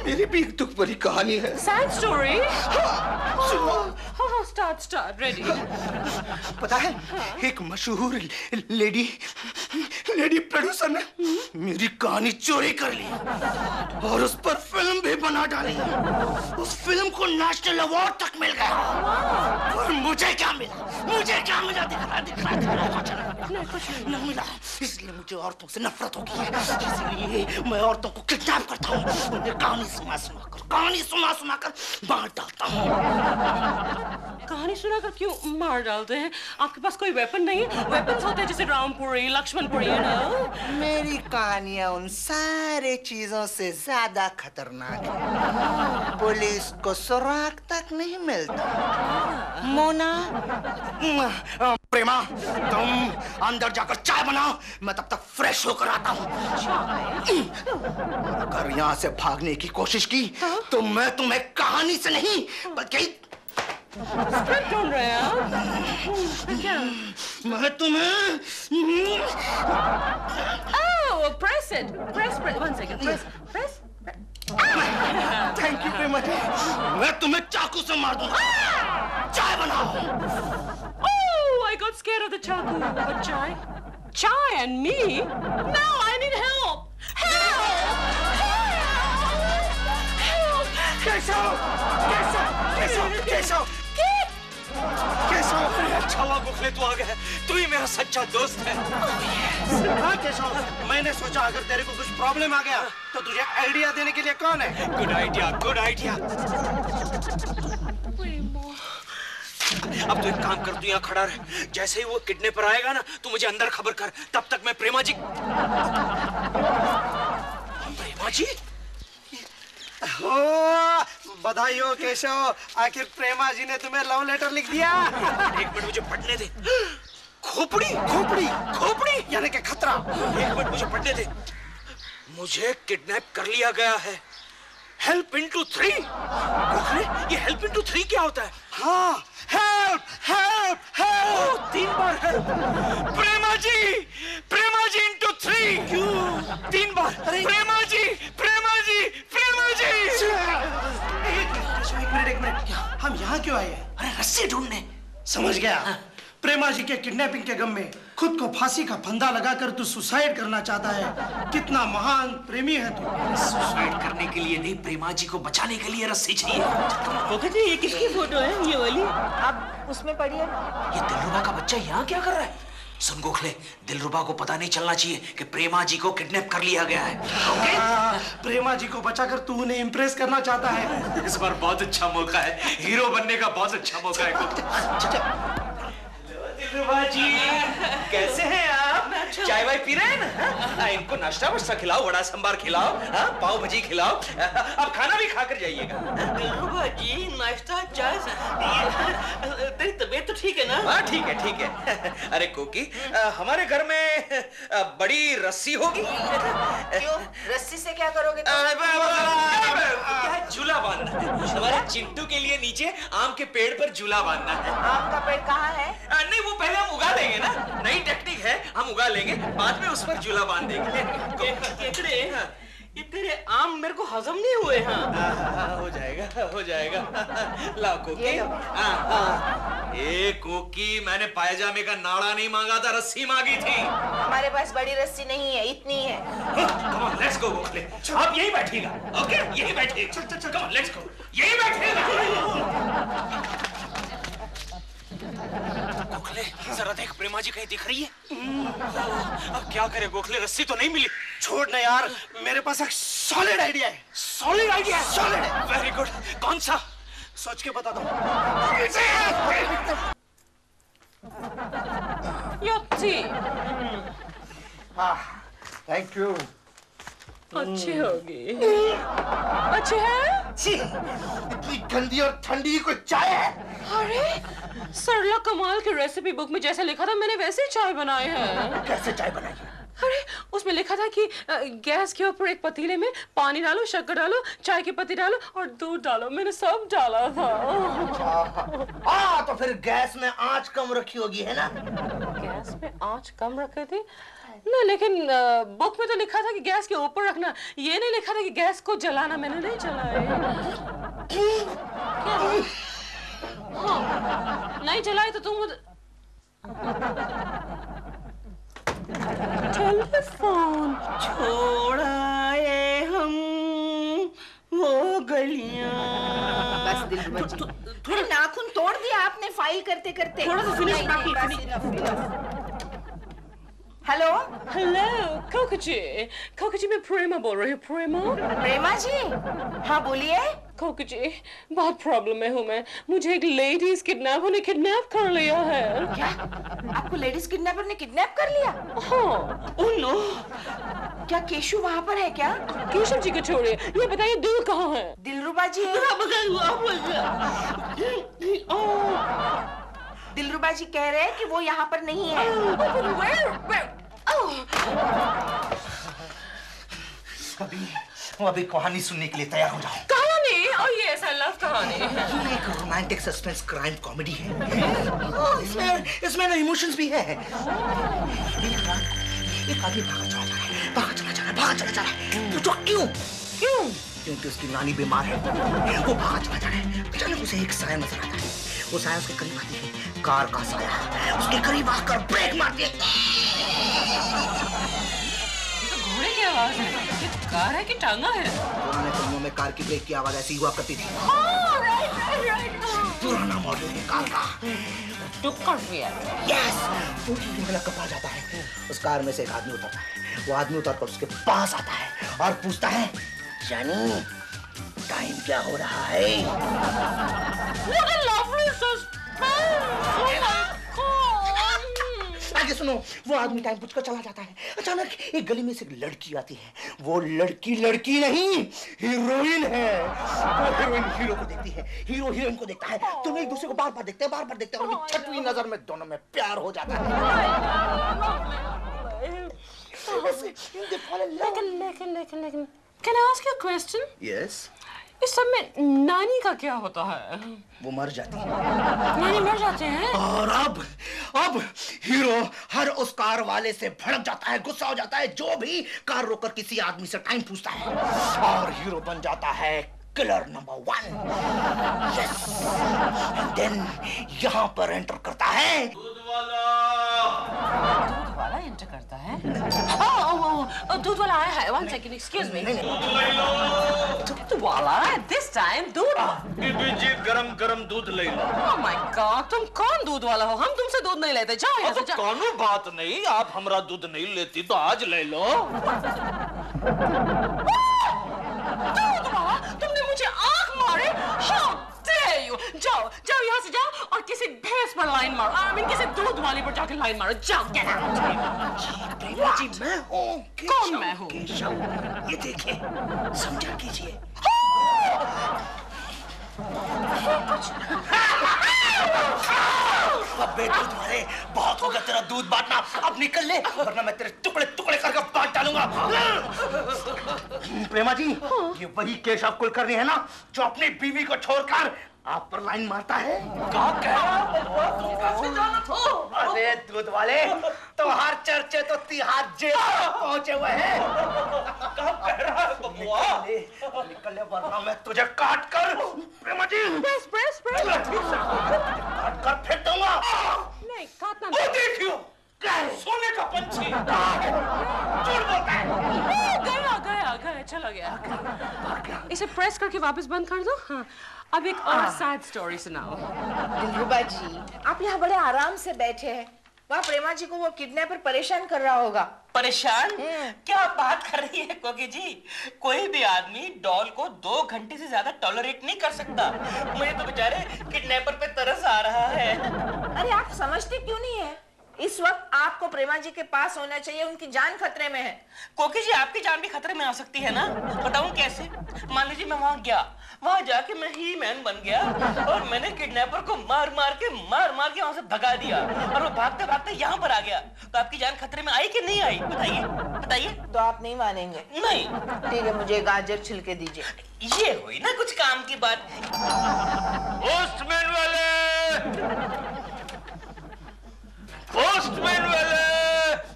मेरी भी एक दुख भरी कहानी है। Sad story? सुनो। Start ready. पता है, एक मशहूर लेडी प्रोड्यूसर ने मेरी कहानी चोरी कर ली और उस पर फिल्म भी बना डाली। उस फिल्म को नेशनल अवार्ड तक मिल गया। और मुझे क्या मिला? दिख रहा नहीं मिला। इसलिए मुझे औरतों से नफरत होगी है। इसलिए मैं औरतों को किडनैप करता हूँ, उन्हें कहानी सुना कर मार डालता हूँ। कहानी सुनाकर क्यों मार डालते हैं? आपके पास कोई वेपन नहीं है? वेपन्स होते हैं जैसे रामपुरी, लक्ष्मणपुरी ना। मेरी कहानियां उन सारे चीजों से ज्यादा खतरनाक है। पुलिस को सुराग तक नहीं मिलता। मोना, प्रेमा, तुम अंदर जाकर चाय बनाओ, मैं तब तक फ्रेश होकर आता हूँ। अगर यहाँ से भागने की कोशिश की तो मैं तुम्हें कहानी से नहीं बल्कि स्क्रिप्ट ढूंढ रहे हैं आप? क्या? मैं तुम्हें press it. Press. 1 second. Press. Thank you Prema ji. मैं तुम्हें चाकू से मार दूंगा। चाय बनाओ। Oh, I got scared of the chaku. But chai and me? No, I need help. Keshav, अच्छा हुआ गोखले तू आ गया। तू ही मेरा सच्चा दोस्त है। हाँ केशव, मैंने सोचा अगर तेरे को कुछ प्रॉब्लम आ गया तो तुझे आइडिया देने के लिए कौन है? Good idea. अब तो एक काम कर, तू यहाँ खड़ा रह। जैसे ही वो किडनैपर आएगा ना, तू मुझे अंदर खबर कर। तब तक मैं प्रेमा जी ओ, बधाई हो केशव, आखिर प्रेमा जी ने तुम्हें लव लेटर लिख दिया। एक मिनट मुझे पढ़ने दे। खोपड़ी खोपड़ी खोपड़ी यानी कि खतरा। एक मिनट मुझे पढ़ने दे। मुझे किडनैप कर लिया गया है। Help into 3। ये हेल्प इनटू 3 क्या होता है? हाँ, हेल्प हेल्प हेल्प। 3 बार हेल्प। प्रेमा जी इनटू 3। क्यों 3 बार? प्रेमा जी प्रेमा जी प्रेमा जी। एक मिनट, हम यहाँ क्यों आए हैं? अरे रस्सी ढूंढने। समझ गया। प्रेमा जी के किडनैपिंग के गम में खुद को फांसी का फंदा लगाकर तू सुसाइड करना चाहता है। कितना महान प्रेमी है तू। सुसाइड करने के लिए नहीं, प्रेमा जी को बचाने के लिए रस्सी चाहिए। ये किसकी फोटो है ये वाली? आप उसमें पढ़िए। ये दिलरुबा का बच्चा यहाँ क्या कर रहा है? सुन गोखले, दिलरुबा को पता नहीं चलना चाहिए कि प्रेमा जी को किडनैप कर लिया गया है। ओके? प्रेमा जी को बचाकर तू उन्हें इम्प्रेस करना चाहता है। इस बार बहुत अच्छा मौका है, हीरो बनने का बहुत अच्छा मौका है। दिलरुबा जी कैसे हैं आप? चाय वाय पी रहे हैं ना? इनको नाश्ता वाश्ता खिलाओ, वड़ा सांभर खिलाओ, पाव भाजी खिलाओ। अब खाना भी खाकर जाइएगा। दिलरुबा जी नाश्ता चाय तेरी तबीयत तो ठीक है ना? हाँ ठीक है। अरे कोकी, हमारे घर में बड़ी रस्सी होगी। क्यों? रस्सी से क्या करोगे? झूला बांधना है। हमारे चिंटू के लिए नीचे आम के पेड़ पर झूला बांधना है। आम का पेड़ कहाँ है? नहीं, वो पहले हम उगा लेंगे ना। नई टेक्निक है, हम उगा लेंगे, बाद में उस पर झूला बांध देंगे। ये तेरे आम मेरे को हजम नहीं हुए। हाँ हो जाएगा। ला कोकी। ए कोकी, मैंने पायजामे का नाड़ा नहीं मांगा था, रस्सी मांगी थी। हमारे पास बड़ी रस्सी नहीं है, इतनी है। Come on, let's go, Gokhale. आप यही बैठिएगा, ओके? यही बैठिएगा। चल, come on, let's go। यही बैठिएगा। गोखले, जरा देख, प्रेमा जी कहीं दिख रही है? अब क्या करे गोखले, रस्सी तो नहीं मिली। छोड़ ना यार, मेरे पास एक सॉलिड आइडिया है। Solid idea? सॉलिड है। Very good. कौन सा? सोच के बता दो। Thank you. अच्छी होगी। अच्छी है? इतनी गंदी और ठंडी कोई चाय है? अरे सरला कमाल की रेसिपी बुक में जैसे लिखा था मैंने वैसे चाय बनाई है। कैसे चाय बनाई? अरे उसमें लिखा था कि गैस के ऊपर एक पतीले में पानी डालो, शक्कर डालो, चाय की पत्ती डालो और दूध डालो। मैंने सब डाला था। तो फिर गैस में आंच कम रखी होगी, है ना? गैस में आंच कम रखी थी ना, लेकिन बुक में तो लिखा था कि गैस के ऊपर रखना। ये नहीं लिखा था कि गैस को जलाना। मैंने नहीं जलाया। हाँ, नहीं जलाई तो तुम टेलीफोन छोड़ाए हम वो गलियां। बस दिलरुबा जी, थोड़ा नाखून तोड़ दिया आपने फाइल करते करते। थोड़ा सा फिनिश बाकी। हेलो कोको जी मैं प्रेमा बोल रही हूँ। प्रेमा जी? हाँ बोलिए। कोको जी बहुत प्रॉब्लम में हूँ मैं। मुझे एक लेडीज किडनैपर ने किडनैप कर लिया है। क्या? आपको लेडीज किडनैपर ने किडनैप कर लिया? हाँ। Oh no. क्या केशु वहाँ पर है क्या? केशव जी को छोड़िए, ये बताइए दिल कहाँ है? दिलरुबा जी। दिलरुबा जी कह रहे हैं कि वो यहाँ पर नहीं है। अभी कहानी सुनने के लिए तैयार हो जाओ। कहानी? और ये ऐसा लव कहानी है? ये एक रोमांटिक सस्पेंस क्राइम कॉमेडी है। इसमें ना इमोशंस भी है। एक आदमी भागा चला जा रहा है। तो क्यों? क्योंकि उसकी नानी बीमार है। वो भागा चला जा रहा है। अचानक उसे एक साया नजर आता है। वो साया उसके करीब आती है। कार का साया उसके करीब आकर ब्रेक मारती है। घोड़े की आवाज है। ये कार है कि टांगा है? पुराने फिल्मों में कार की ब्रेक की आवाज ऐसी हुआ करती थी। पुराना मॉडल है कार का। यस। वो कपड़ा जाता है। उस कार में से एक आदमी उतरता है। वो आदमी उतरकर उसके पास आता है और पूछता है, जानी टाइम क्या हो रहा है? What a lovely suspense! Oh my God! आगे सुनो, वो आदमी टाइम पूछकर चला जाता है। अचानक एक गली में से एक लड़की आती है। वो लड़की नहीं, हीरोइन है। वो हीरोइन हीरो को देखती है, हीरो हीरोइन को देखता है। दोनों एक दूसरे को बार बार देखते हैं और छठवीं नजर में दोनों में प्यार हो जाता है। लेकिन Can I ask you a question? Yes. इस सब में नानी का क्या होता है? वो मर जाती है। नानी मर जाते हैं? और अब हीरो हर उस कार वाले से भड़क जाता है, गुस्सा हो जाता है, जो भी कार रोककर किसी आदमी से टाइम पूछता है, और हीरो बन जाता है killer number 1। Yes. And then यहाँ पर एंटर करता है दूध वाला एंटर करता है? दूध वाला आया है। 1 second, excuse me. दूध वाला this time दूध? जी गरम दूध ले लो। Oh my God, तुम कौन दूध वाला हो? हम तुमसे दूध नहीं लेते। जाओ यहाँ से जाओ। कौनो बात नहीं, आप हमारा दूध नहीं लेती तो आज ले लो। दूध वाला, तुमने मुझे आँख मारे? How dare you? जाओ यहाँ से जाओ और किसी भैंस पर लाइन मारो। I mean किसी दूध वाली पर जाके लाइन मारो। जाओ, get out. जी मैं हूँ। कौन मैं हूँ? ये देखिए, समझा कीजिए। अबे दूध वाले, बहुत हो गया तेरा दूध बांटना, अब निकल ले, वरना मैं तेरे टुकड़े टुकड़े करके बांट डालूंगा। प्रेमा जी, ये वही केशव कुलकर्णी है ना, जो अपनी बीवी को छोड़कर आप पर लाइन मारता है? क्या कह रहा है? तुम कैसे जानत हो? अरे दूध वाले, तुम्हार चर्चे तो तिहाड़ जेल पहुंचे हुए हैं। क्या कह रहा है बबुआ? निकल ले वरना मैं तुझे काट कर, प्रेमा जी, प्रेस काट कर फेंक दूंगा। नहीं, काटना वो देखियो, सोने का पंछी झूठ बोलता है। गया, चला गया। इसे प्रेस करके वापस बंद कर दो। हाँ, अब एक और सैड स्टोरी सुनाओ। दिलरुबा जी, आप यहाँ बड़े आराम से बैठे हैं। वहाँ प्रेमा जी को वो किडनैपर परेशान कर रहा होगा। परेशान? क्या बात कर रही है कोकी जी? कोई भी आदमी डॉल को 2 घंटे से ज्यादा टॉलरेट नहीं कर सकता। मुझे तो बेचारे किडनैपर पे तरस आ रहा है। अरे आप समझते क्यों नहीं है? इस वक्त आपको प्रेमा जी के पास होना चाहिए, उनकी जान खतरे में है। कोकी जी, आपकी जान भी खतरे में आ सकती है ना? बताऊं कैसे? मान लीजिए मैं वहां गया, वहां जाके मैं ही मैन बन गया और मैंने किडनैपर को मार मार के वहां से भगा दिया और वो भागते भागते यहाँ पर आ गया, तो आपकी जान खतरे में आई कि नहीं आई? बताइए। तो आप नहीं मानेंगे? नहीं। ठीक है, मुझे गाजर छिलके दीजिए। ये हुई ना कुछ काम की बात। पोस्टमैन वाले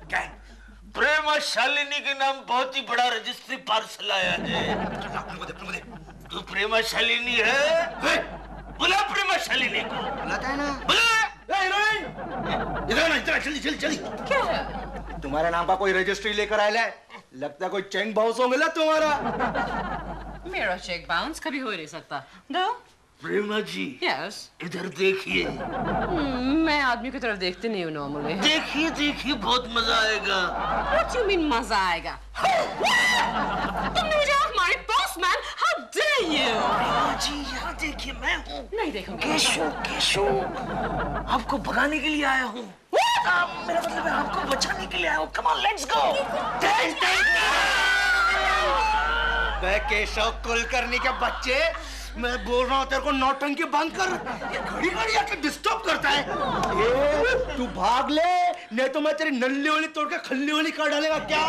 क्या? प्रेमा शालिनी के नाम बहुत ही बड़ा रजिस्ट्री पार्सल आया है। तू प्रेमा शालिनी है? बुला प्रेमा शालिनी को। बुलाता है ना? बुला। इधर चली। क्या है? तुम्हारे नाम का कोई रजिस्ट्री लेकर आया है? लगता है कोई चेक बाउंस हो गया तुम्हारा। मेरा चेक बाउंस कभी हो ही नहीं सकता। दो। प्रेमा जी, यस, इधर देखिए। मैं आदमी की तरफ देखती नहीं हूँ नॉर्मली। देखिए, बहुत मजा आएगा। What you mean मजा आएगा? तुमने मुझे आँख मारी, पोस्टमैन! How dare you? प्रेमा जी, यहाँ देखिए, मैं हूँ। नहीं देखूंगी। केशव, आपको भगाने के लिए आया हूँ। मेरा मतलब है आपको बचाने के लिए आया हूँ। Come on, let's go. Keshav Kulkarni के बच्चे, मैं बोल रहा हूँ तेरे को नौटंकी बंद कर। ये घड़ी आके डिस्टर्ब करता है। तू भाग ले, नहीं तो मैं तेरी नल्ली वाली तोड़ के खल्ली वाली कर डालेगा। क्या?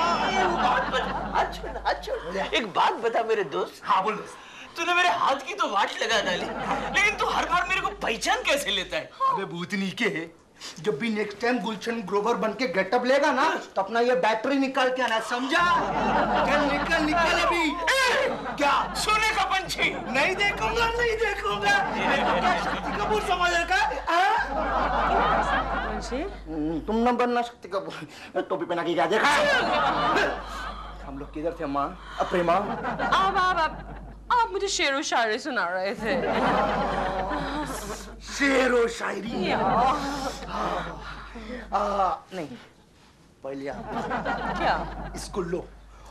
एक बात बता मेरे दोस्त। हाँ बोल। तूने मेरे हाथ की तो वाट लगा डाली, लेकिन तू हर बार मेरे को पहचान कैसे लेता है? अबे भूतनी के, जब भी नेक्स्ट टाइम गुलशन ग्रोवर बन के गेटअप लेगा ना, तो अपना ये बैटरी निकाल के आना, समझा? निकल अभी। क्या? सोने का पंछी। नहीं देखूंगा। क्या शक्ति कपूर समझ रखा? तुम न बनना शक्ति कपूर। टोपी पहना के क्या देखा? हम लोग किधर थे माँ? प्रेमा, आप मुझे शेरो शायरी सुना रहे थे। शेरो शायरी? नहीं, पहले आप क्या? इसको लो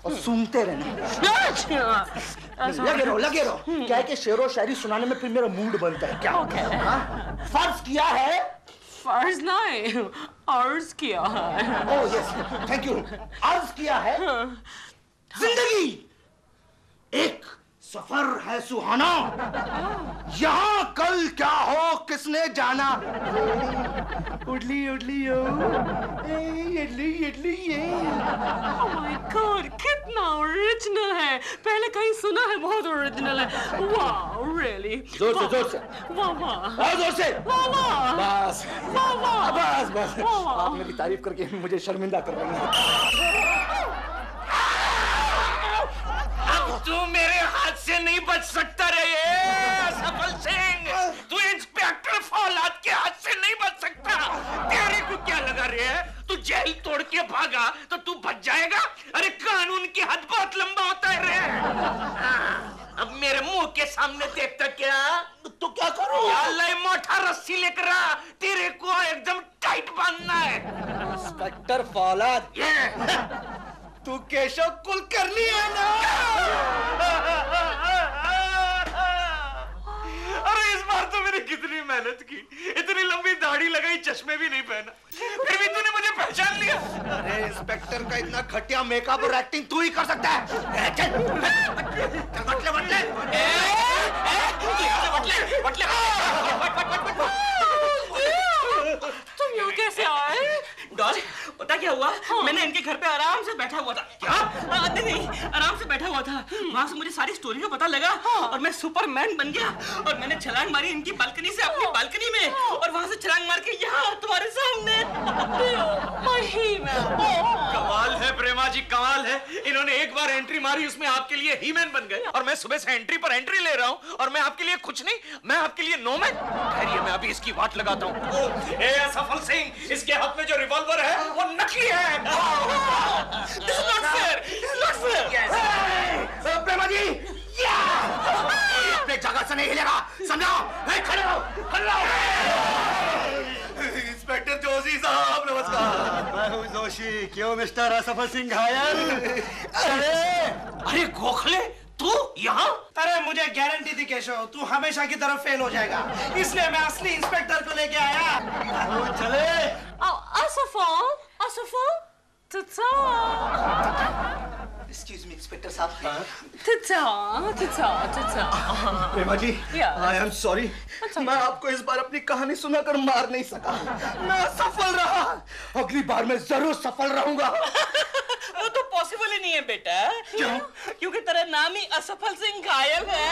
और सूंघते रहना। लगे रहो। क्या है कि शेर व शायरी सुनाने में फिर मेरा मूड बनता है क्या? फर्ज किया है। फर्ज नहीं, अर्ज किया है। Oh yes, thank you. अर्ज किया है। जिंदगी एक सफर है सुहाना, यहाँ कल क्या हो किसने जाना। उडली उडली ओ, इडली इडली ये। Oh my God, कितना ओरिजिनल है। पहले कहीं सुना है, बहुत ओरिजिनल है। वाह, really। जोर से। वाह वाह। और जोर से। वाह वाह। बस वाह। आप मेरी तारीफ करके मुझे शर्मिंदा कर रही हैं। तू मेरे हाथ से नहीं बच सकता रे सफल सिंह। तू इंस्पेक्टर फौलाद के हाथ से नहीं बच सकता। तेरे को क्या लगा रे? तू जेल तोड़ के भागा तो तू बच जाएगा? अरे कानून की हद बहुत लंबा होता है रे। अब मेरे मुंह के सामने देखता क्या? तो क्या करूं? अल्लाह मोटा रस्सी लेकर आ, तेरे को एकदम टाइट बांधना है। इंस्पेक्टर फौलाद, तू केशव कुलकर्णी है ना? अरे इस बार तो मैंने कितनी मेहनत की, इतनी लंबी दाढ़ी लगाई, चश्मे भी नहीं पहना, फिर भी तूने मुझे पहचान लिया। अरे इंस्पेक्टर का इतना घटिया मेकअप और एक्टिंग तू ही कर सकता है। चल बटले तुम यहाँ कैसे आए? डॉल, पता क्या हुआ? मैंने इनके घर पे आराम से बैठा हुआ था। क्या? नहीं, आराम से बैठा हुआ था। वहाँ से मुझे सारी स्टोरी का पता लगा और मैं सुपरमैन बन गया और मैंने छलांग मारी इनकी बालकनी से अपनी बालकनी में और वहाँ से छलांग मार के यहाँ तुम्हारे सामने। कमाल है प्रेमा जी, कमाल है। इन्होंने एक बार एंट्री मारी, उसमें आपके लिए हीमैन बन गए और मैं सुबह से एंट्री पर एंट्री ले रहा हूँ और मैं आपके लिए कुछ नहीं, मैं आपके लिए नोमैन। खैर मैं अभी इसकी वाट लगाता हूँ। सफल सिंह, इसके हाथ में जो रिवॉल्वर है वो नकली है। This is not fair. This is not fair. Yes. प्रेमा जी, अपने जगह से नहीं हिलेगा, समझो? खड़े रहो। इंस्पेक्टर जोशी साहब नमस्कार। मैं हूँ जोशी। क्यों मिस्टर असफल सिंह घायल? अरे गोखले, तू यहाँ? अरे मुझे गारंटी थी केशव, तू हमेशा की तरफ फेल हो जाएगा, इसलिए मैं असली इंस्पेक्टर को लेके आया। चले। असफल, एक्सक्यूज मी इंस्पेक्टर साहब। प्रेमा जी, आई एम सॉरी, मैं आपको इस बार अपनी कहानी सुनाकर मार नहीं सका। मैं असफल रहा, अगली बार मैं जरूर सफल रहूंगा। वो तो पॉसिबल ही नहीं है बेटा। क्यों? क्योंकि तेरा नाम ही असफल सिंह घायल है।